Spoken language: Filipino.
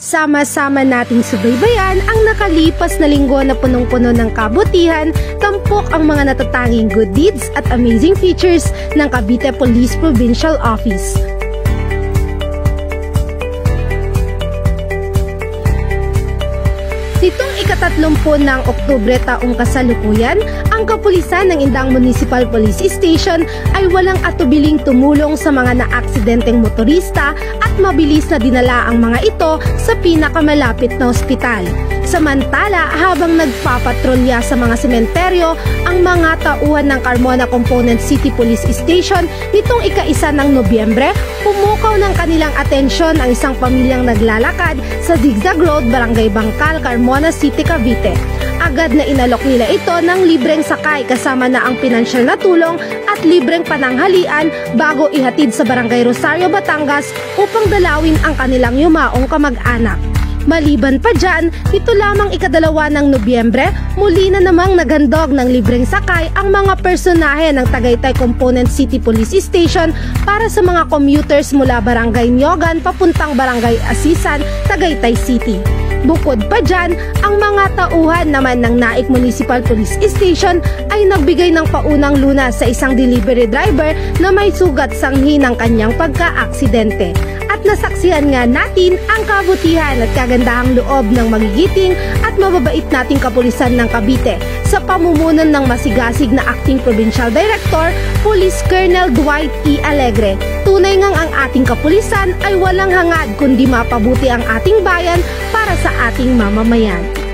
Sama-sama nating subaybayan ang nakalipas na linggo na punong-puno ng kabutihan, tampok ang mga natatanging good deeds at amazing features ng Cavite Police Provincial Office. Nitong ika-30 ng Oktubre taong kasalukuyan, ang kapulisan ng Indang Municipal Police Station ay walang atubiling tumulong sa mga naaksidenteng motorista at mabilis na dinala ang mga ito sa pinakamalapit na ospital. Samantala, habang nagpapatrolya sa mga sementeryo, ang mga tauhan ng Carmona Component City Police Station nitong ika-1 ng Nobyembre, pumukaw ng kanilang atensyon ang isang pamilyang naglalakad sa Zigzag Road, Barangay Bangkal, Carmona City, Cavite. Agad na inalok nila ito ng libreng sakay kasama na ang pinansyal na tulong at libreng pananghalian bago ihatid sa Barangay Rosario, Batangas upang dalawin ang kanilang yumaong kamag-anak. Maliban pa dyan, ito lamang ika-2 ng Nobyembre, muli na namang naghandog ng libreng sakay ang mga personahe ng Tagaytay Component City Police Station para sa mga commuters mula Barangay Nyogan papuntang Barangay Asisan, Tagaytay City. Bukod pa dyan, ang mga tauhan naman ng Naik Municipal Police Station ay nagbigay ng paunang lunas sa isang delivery driver na may sugat sanghi ng kanyang pagka-aksidente. At nasaksihan nga natin ang kabutihan at kagandahang loob ng magigiting at mababait nating kapulisan ng Cavite sa pamumuno ng masigasig na Acting Provincial Director, Police Colonel Dwight E. Alegre. Tunay ngang ang ating kapulisan ay walang hangad kundi mapabuti ang ating bayan para sa ating mamamayan.